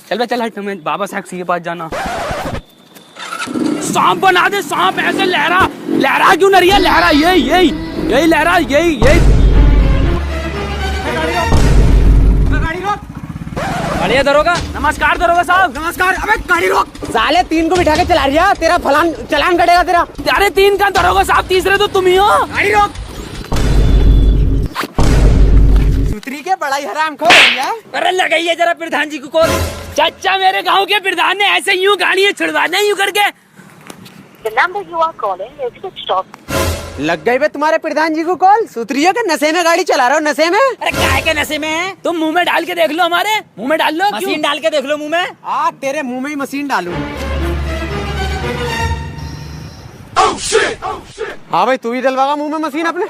चल बे चल हट, मैं बाबा साहब के पास जाना। सांप बना दे, सांप ऐसे लहरा लहरा क्यों नहीं है, लहरा यही यही यही लहरा यही यही। अरे दरोगा। नमस्कार दरोगा साहब। नमस्कार। अबे गाड़ी रोक। साले 3 को बिठा के चला रही है, तेरा फलान चलान कटेगा तेरा। अरे 3 का दरोगा साहब, तीसरे तो तुम ही हो। गाड़ी रोक। सुतरी के बड़ा ही हराम खोर है। अरे लगाइए जरा प्रधान जी को कॉल। चाचा मेरे गांव के प्रधान ने ऐसे यूं गाड़ी छुड़वाना यूं करके। The number you are calling is switched off. लग गई बे तुम्हारे प्रधान जी को कॉल। सुतरिया के नशे में गाड़ी चला रहे हो, नशे में। अरे काय के नशे में है? तुम मुंह में डाल के देख लो, हमारे मुंह में डाल लो। मशीन डाल के देख लो मुंह में। तेरे मुंह में ही मशीन डालू। हाँ भाई, तू ही डलवागा मुंह में मशीन अपने।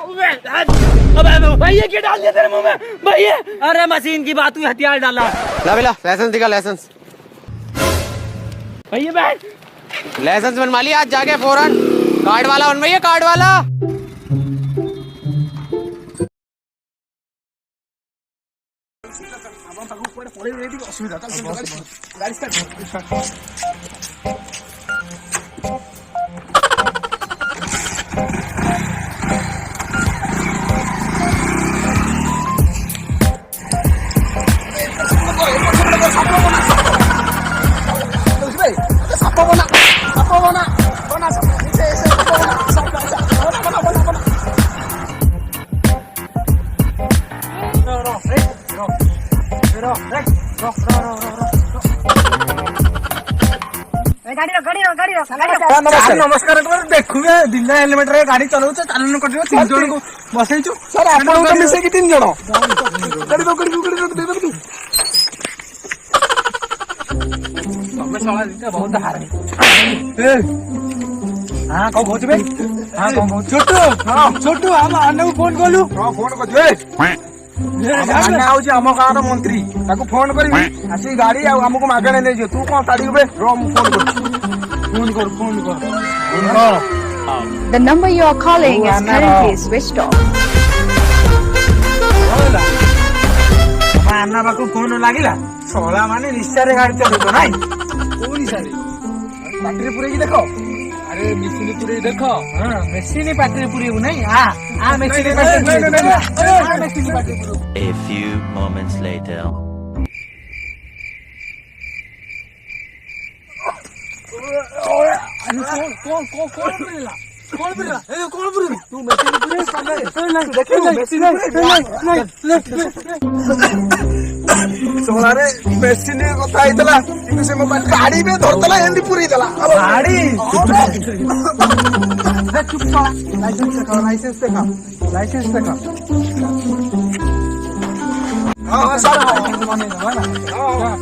अबे भैया क्या डाल दिया तेरे मुंह में भैया? अरे मशीन की बात हुई, हथियार डाला। ला बेला लाइसेंस दिखा, लाइसेंस। भैया बैठ। लाइसेंस बनवा लिया आज जाके फौरन। कार्ड वाला बनवाइए, कार्ड वाला। नमस्कार देखु दिन हेलमेट रे गाड़ी चलाऊ चालन कर 3 जन को बसई सर आप मिसे कि 3 जन गाड़ी रोक दे बहुत हार हाँ कौन कौन बे हाँ कौन कौन छोटू हम आने फोन कलु फोन कर आम गाँव मंत्री फोन करी आसी गाड़ी आमको मागणे नहीं तू कौन साड़ी फोन कर The number you are calling is currently switched off. अन्ना पाखु फोन लगिला सोला माने निशारे गाड़ी चलतो नाई को निशारे बैटरी पुरे देखो अरे मशीन पुरे देखो हां मशीन बैटरी पुरे नहीं हां machine battery A few moments later. सोलारे मेसिन कथा आइतला कि से मोबाइल गाड़ी में धरतला एंडी पूरी देला गाड़ी चुप साला लाइसेंस देखा हां सर मने दवा ना हां